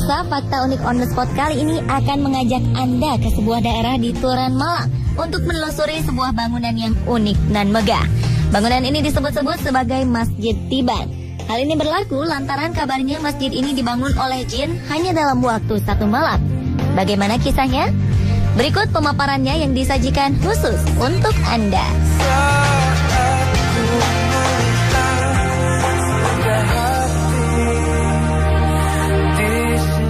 Pemirsa, fakta unik on the spot kali ini akan mengajak Anda ke sebuah daerah di Turan Malang untuk menelusuri sebuah bangunan yang unik dan megah. Bangunan ini disebut-sebut sebagai Masjid Tiban. Hal ini berlaku lantaran kabarnya masjid ini dibangun oleh jin hanya dalam waktu 1 malam. Bagaimana kisahnya? Berikut pemaparannya yang disajikan khusus untuk Anda.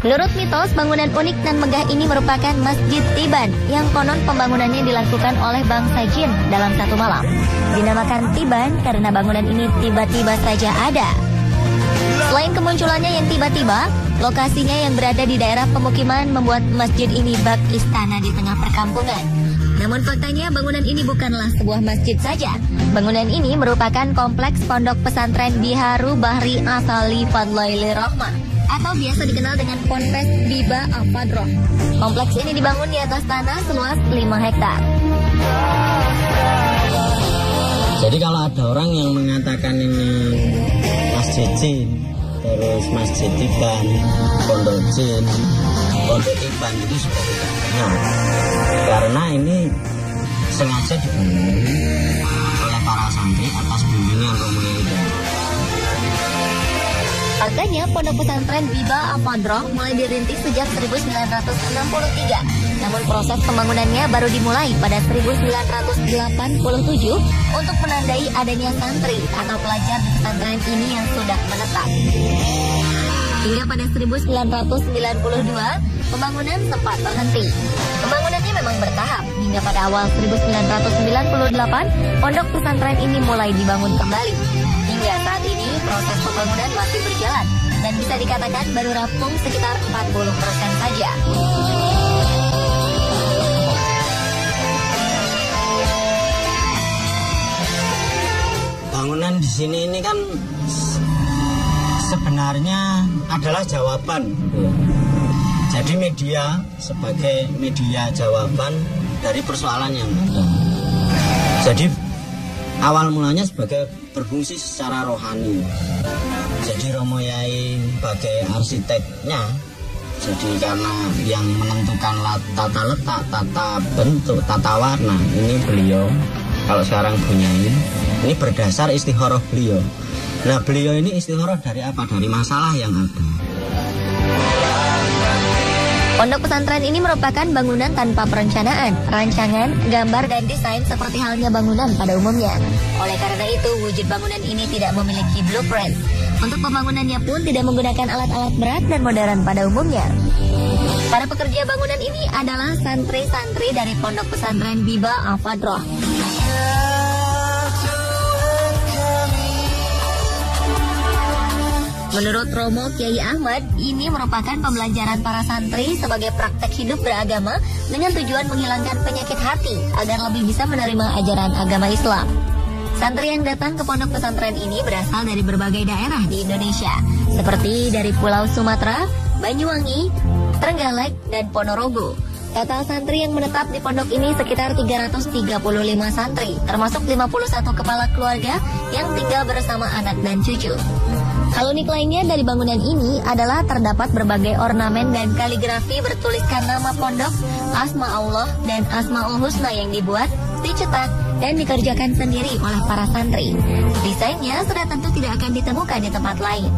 Menurut mitos, bangunan unik dan megah ini merupakan Masjid Tiban yang konon pembangunannya dilakukan oleh bangsa jin dalam 1 malam. Dinamakan Tiban karena bangunan ini tiba-tiba saja ada. Selain kemunculannya yang tiba-tiba, lokasinya yang berada di daerah pemukiman membuat masjid ini bak istana di tengah perkampungan. Namun faktanya bangunan ini bukanlah sebuah masjid saja. Bangunan ini merupakan kompleks pondok pesantren Biharu Bahri Asali Fadlaili Rahmah atau biasa dikenal dengan Ponpes Biba Al-Fadroh. Kompleks ini dibangun di atas tanah seluas 5 hektar. Jadi kalau ada orang yang mengatakan ini masjid jin, terus masjid Tiban, pondok jin, pondok Tiban, itu sudah tidak benar. Karena ini sengaja dibangun oleh para santri atas bimbingan Romo Hidayat. Faktanya, pondok pesantren Biba Al-Fadroh mulai dirintis sejak 1963. Namun proses pembangunannya baru dimulai pada 1987 untuk menandai adanya santri atau pelajar di pesantren ini yang sudah menetap. Hingga pada 1992, pembangunan sempat berhenti. Pembangunannya memang bertahap, hingga pada awal 1998, pondok pesantren ini mulai dibangun kembali. Hingga saat ini, proses pembangunan masih berjalan dan bisa dikatakan baru rampung sekitar 40% saja. Bangunan di sini ini kan sebenarnya adalah jawaban. Jadi media sebagai media jawaban dari persoalan yang ada. Jadi awal mulanya sebagai berfungsi secara rohani. Jadi Romo Yai sebagai arsiteknya, jadi karena yang menentukan tata letak, tata bentuk, tata warna, ini beliau. Kalau sekarang punya ini berdasar istikharah beliau. Nah, beliau ini istikharah dari apa? Dari masalah yang ada. Pondok pesantren ini merupakan bangunan tanpa perencanaan, rancangan, gambar, dan desain seperti halnya bangunan pada umumnya. Oleh karena itu, wujud bangunan ini tidak memiliki blueprint. Untuk pembangunannya pun tidak menggunakan alat-alat berat dan modern pada umumnya. Para pekerja bangunan ini adalah santri-santri dari Pondok Pesantren Biba Al-Fadroh. Menurut Romo Kiai Ahmad, ini merupakan pembelajaran para santri sebagai praktek hidup beragama dengan tujuan menghilangkan penyakit hati agar lebih bisa menerima ajaran agama Islam. Santri yang datang ke pondok pesantren ini berasal dari berbagai daerah di Indonesia, seperti dari Pulau Sumatera, Banyuwangi, Trenggalek, dan Ponorogo. Total santri yang menetap di pondok ini sekitar 335 santri, termasuk 51 kepala keluarga yang tinggal bersama anak dan cucu. Hal unik lainnya dari bangunan ini adalah terdapat berbagai ornamen dan kaligrafi bertuliskan nama pondok, asma Allah, dan asmaul husna yang dibuat, dicetak, dan dikerjakan sendiri oleh para santri. Desainnya sudah tentu tidak akan ditemukan di tempat lain.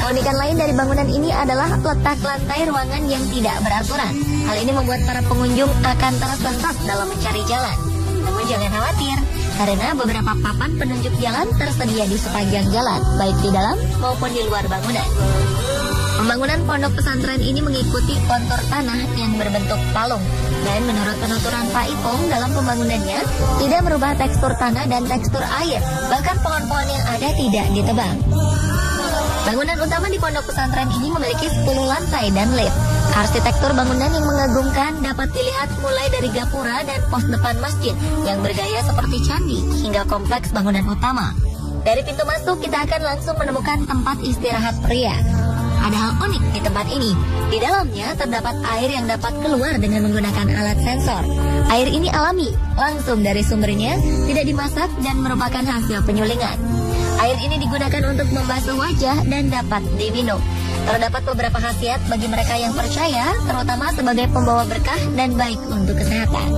Keunikan lain dari bangunan ini adalah letak lantai ruangan yang tidak beraturan. Hal ini membuat para pengunjung akan tersesat dalam mencari jalan. Namun jangan khawatir, karena beberapa papan penunjuk jalan tersedia di sepanjang jalan, baik di dalam maupun di luar bangunan. Pembangunan pondok pesantren ini mengikuti kontur tanah yang berbentuk palung. Dan menurut penuturan Pak Ipong dalam pembangunannya, tidak merubah tekstur tanah dan tekstur air. Bahkan pohon-pohon yang ada tidak ditebang. Bangunan utama di pondok pesantren ini memiliki 10 lantai dan lift. Arsitektur bangunan yang mengagumkan dapat dilihat mulai dari gapura dan pos depan masjid yang bergaya seperti candi hingga kompleks bangunan utama. Dari pintu masuk kita akan langsung menemukan tempat istirahat pria. Ada hal unik di tempat ini. Di dalamnya terdapat air yang dapat keluar dengan menggunakan alat sensor. Air ini alami, langsung dari sumbernya, tidak dimasak dan merupakan hasil penyulingan. Air ini digunakan untuk membasuh wajah dan dapat diminum. Terdapat beberapa khasiat bagi mereka yang percaya, terutama sebagai pembawa berkah dan baik untuk kesehatan.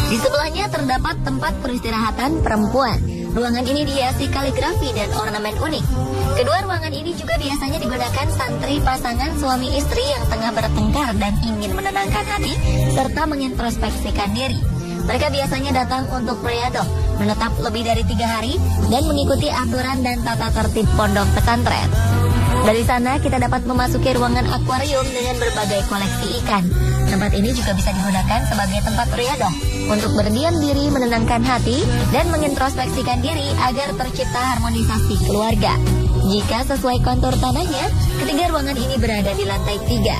Di sebelahnya terdapat tempat peristirahatan perempuan. Ruangan ini dihiasi kaligrafi dan ornamen unik. Kedua ruangan ini juga biasanya digunakan santri pasangan suami istri yang tengah bertengkar dan ingin menenangkan hati serta mengintrospeksikan diri. Mereka biasanya datang untuk riyadah, menetap lebih dari 3 hari dan mengikuti aturan dan tata tertib pondok pesantren. Dari sana kita dapat memasuki ruangan akuarium dengan berbagai koleksi ikan. Tempat ini juga bisa digunakan sebagai tempat riyadah untuk berdiam diri, menenangkan hati, dan mengintrospeksikan diri agar tercipta harmonisasi keluarga. Jika sesuai kontur tanahnya, ketiga ruangan ini berada di lantai 3.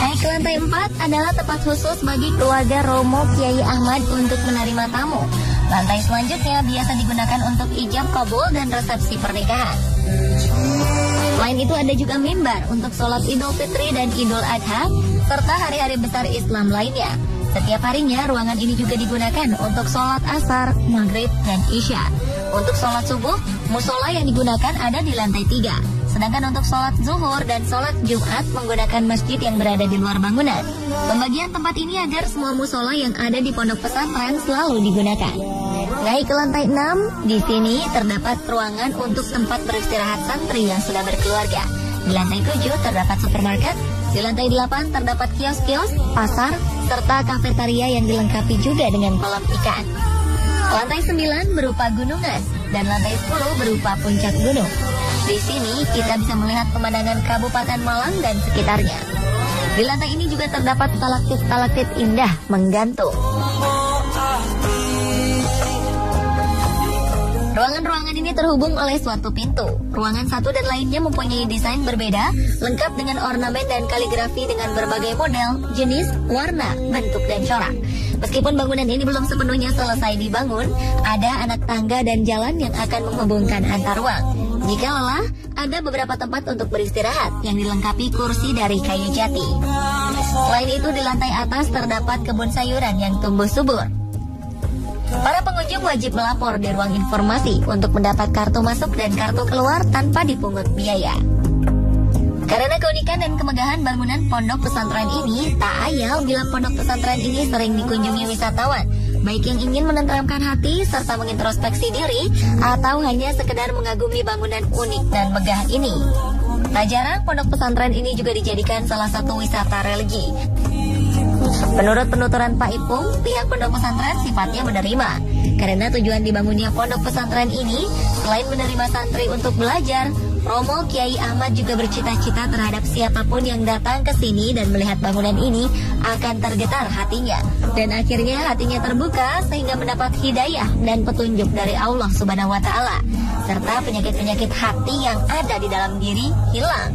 Naik ke lantai 4 adalah tempat khusus bagi keluarga Romo Kiai Ahmad untuk menerima tamu. Lantai selanjutnya biasa digunakan untuk ijab kabul dan resepsi pernikahan. Selain itu ada juga mimbar untuk sholat Idul Fitri dan Idul Adha, serta hari-hari besar Islam lainnya. Setiap harinya ruangan ini juga digunakan untuk sholat asar, maghrib, dan isya. Untuk sholat subuh, musola yang digunakan ada di lantai 3. Sedangkan untuk sholat zuhur dan sholat Jumat menggunakan masjid yang berada di luar bangunan. Pembagian tempat ini agar semua musola yang ada di pondok pesantren selalu digunakan. Naik ke lantai 6, di sini terdapat ruangan untuk tempat beristirahat santri yang sudah berkeluarga. Di lantai 7 terdapat supermarket, di lantai 8 terdapat kios-kios, pasar, serta kafetaria yang dilengkapi juga dengan kolam ikan. Lantai 9 berupa gunungan dan lantai 10 berupa puncak gunung. Di sini kita bisa melihat pemandangan Kabupaten Malang dan sekitarnya. Di lantai ini juga terdapat stalaktit-stalaktit indah menggantung. Ruangan-ruangan ini terhubung oleh suatu pintu. Ruangan satu dan lainnya mempunyai desain berbeda, lengkap dengan ornamen dan kaligrafi dengan berbagai model, jenis, warna, bentuk, dan corak. Meskipun bangunan ini belum sepenuhnya selesai dibangun, ada anak tangga dan jalan yang akan menghubungkan antar ruang. Jika lelah, ada beberapa tempat untuk beristirahat yang dilengkapi kursi dari kayu jati. Selain itu, di lantai atas terdapat kebun sayuran yang tumbuh subur. Para pengunjung wajib melapor di ruang informasi untuk mendapat kartu masuk dan kartu keluar tanpa dipungut biaya. Karena keunikan dan kemegahan bangunan pondok pesantren ini, tak ayal bila pondok pesantren ini sering dikunjungi wisatawan, baik yang ingin menenteramkan hati serta mengintrospeksi diri, atau hanya sekedar mengagumi bangunan unik dan megah ini. Tak jarang pondok pesantren ini juga dijadikan salah satu wisata religi. Menurut penuturan Pak Ipung, pihak pondok pesantren sifatnya menerima. Karena tujuan dibangunnya pondok pesantren ini, selain menerima santri untuk belajar, Romo Kiai Ahmad juga bercita-cita terhadap siapapun yang datang ke sini dan melihat bangunan ini akan tergetar hatinya. Dan akhirnya hatinya terbuka sehingga mendapat hidayah dan petunjuk dari Allah Subhanahu wa Ta'ala. Serta penyakit-penyakit hati yang ada di dalam diri hilang.